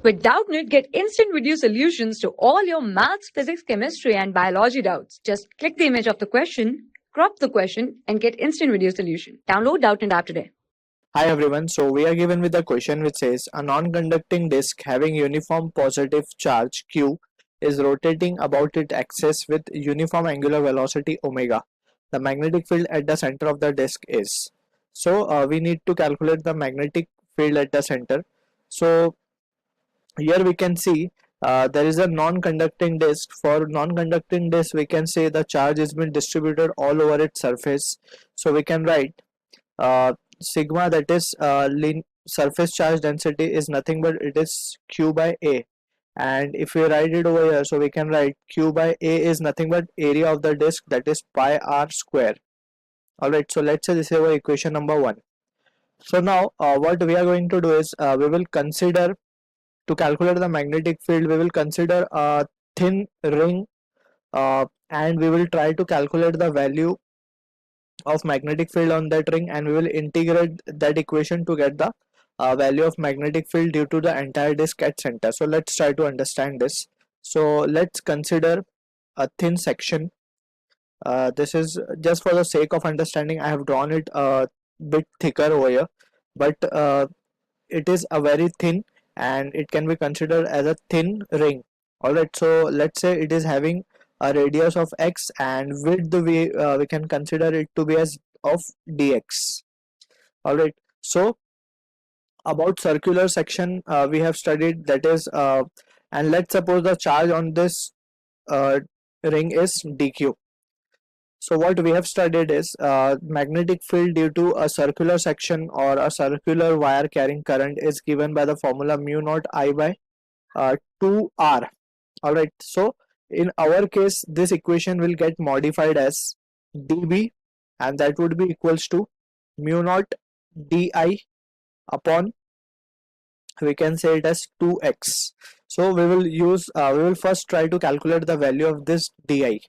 With Doubtnut, get instant video solutions to all your maths, physics, chemistry, and biology doubts. Just click the image of the question, crop the question, and get instant video solution. Download Doubtnut app today. Hi everyone, so we are given with a question which says a non-conducting disk having uniform positive charge Q is rotating about its axis with uniform angular velocity omega. The magnetic field at the center of the disk is. So we need to calculate the magnetic field at the center. So here we can see there is a non-conducting disk. For non-conducting disk we can say the charge has been distributed all over its surface. So we can write sigma, that is surface charge density, is nothing but it is q by a. And if we write it over here, so we can write q by a is nothing but area of the disk, that is pi r square. Alright, so let's say this is our equation number 1. So now what we are going to do is we will consider, to calculate the magnetic field, we will consider a thin ring and we will try to calculate the value of magnetic field on that ring, and we will integrate that equation to get the value of magnetic field due to the entire disk at center. So let's try to understand this. So let's consider a thin section. This is just for the sake of understanding, I have drawn it a bit thicker over here, but it is a very thin and it can be considered as a thin ring. Alright, so let's say it is having a radius of x and width we can consider it to be as of dx. Alright, so about circular section we have studied, that is and let's suppose the charge on this ring is dq. So what we have studied is magnetic field due to a circular section or a circular wire carrying current is given by the formula mu naught I by 2r. Alright, so in our case this equation will get modified as dB, and that would be equals to mu naught di upon, we can say it as 2x. So we will use we will first try to calculate the value of this di.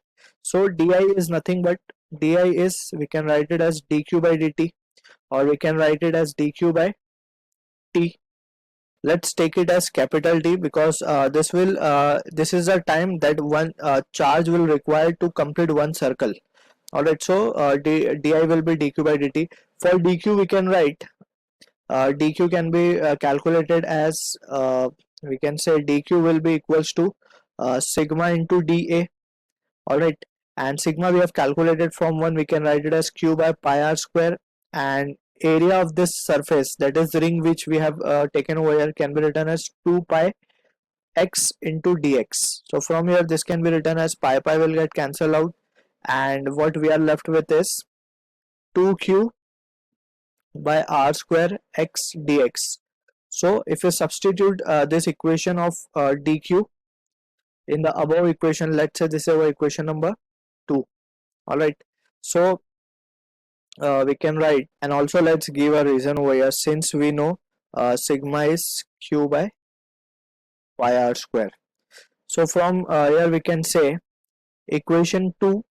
So di is nothing but, di is, we can write it as dq by dt, or we can write it as dq by t. Let's take it as capital T because this is the time that one charge will require to complete one circle. Alright, so di will be dq by dt. For dq we can write dq can be calculated as we can say dq will be equals to sigma into dA. Alright, and sigma we have calculated from 1, we can write it as q by pi r square, and area of this surface, that is the ring which we have taken over here, can be written as 2 pi x into dx. So from here this can be written as pi will get cancelled out, and what we are left with is 2q by r square x dx. So if you substitute this equation of dq in the above equation, let's say this is our equation number 2. Alright, so we can write, and also let's give a reason over here, since we know sigma is q by pi r square. So from here we can say equation 2,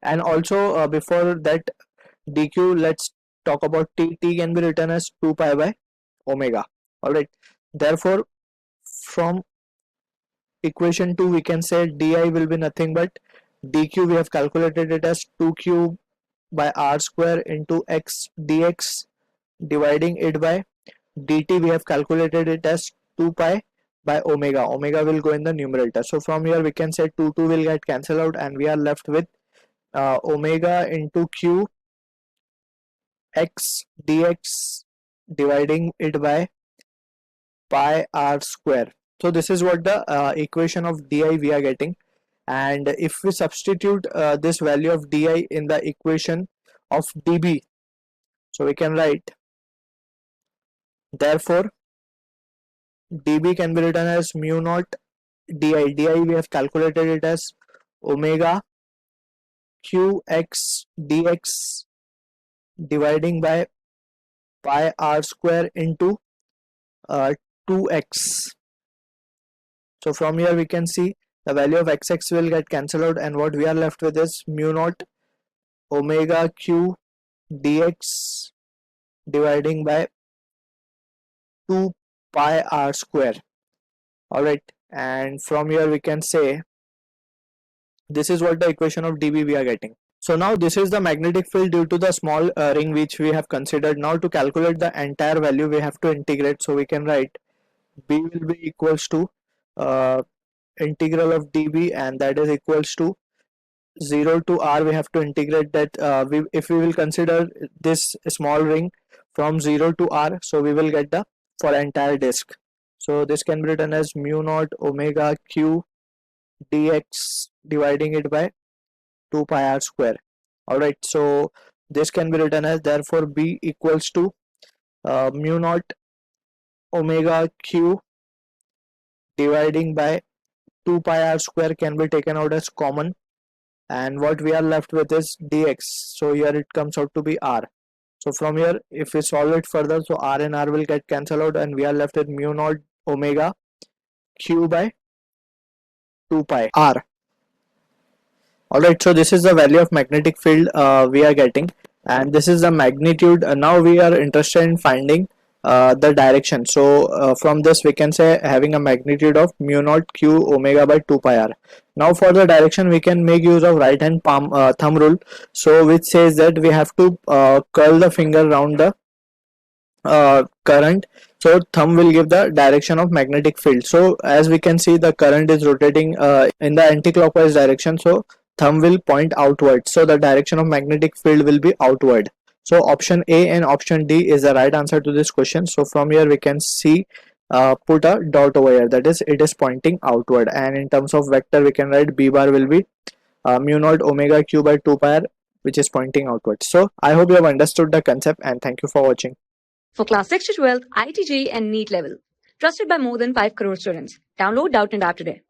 and also before that dq, let's talk about t. T can be written as 2 pi by omega. Alright, therefore from equation 2 we can say di will be nothing but dq, we have calculated it as 2q by r square into x dx, dividing it by dt, we have calculated it as 2 pi by omega. Omega will go in the numerator. So from here we can say 2 will get cancelled out, and we are left with omega into q x dx, dividing it by pi r square. So this is what the equation of di we are getting, and if we substitute this value of di in the equation of dB, so we can write, therefore dB can be written as mu naught di. Di we have calculated it as omega qx dx, dividing by pi r square into 2x. So from here we can see the value of xx will get cancelled out, and what we are left with is mu naught omega q dx, dividing by 2 pi r square. All right, and from here we can say this is what the equation of dB we are getting. So now this is the magnetic field due to the small ring which we have considered. Now to calculate the entire value we have to integrate, so we can write B will be equals to uh, integral of dB, and that is equals to 0 to r. We have to integrate that, if we will consider this small ring from 0 to r, so we will get the for entire disk. So this can be written as mu naught omega q dx dividing it by 2 pi r square. Alright, so this can be written as, therefore B equals to mu naught omega q dividing by 2 pi r square can be taken out as common, and what we are left with is dx. So here it comes out to be r. So from here if we solve it further, so r and r will get cancelled out and we are left with mu naught omega q by 2 pi r. Alright, so this is the value of magnetic field we are getting, and this is the magnitude. Now we are interested in finding the direction. So from this we can say having a magnitude of mu naught q omega by 2 pi r. Now for the direction we can make use of right hand palm thumb rule, so which says that we have to curl the finger around the current, so thumb will give the direction of magnetic field. So as we can see the current is rotating in the anti-clockwise direction, so thumb will point outward, so the direction of magnetic field will be outward. So option A and option D is the right answer to this question. So from here we can see put a dot over here, that is it is pointing outward, and in terms of vector we can write B bar will be mu naught omega q by 2 pi r, which is pointing outward. So I hope you have understood the concept, and thank you for watching. For class 6 to 12, IIT JEE and NEET level. Trusted by more than 5 crore students. Download Doubtnut App today.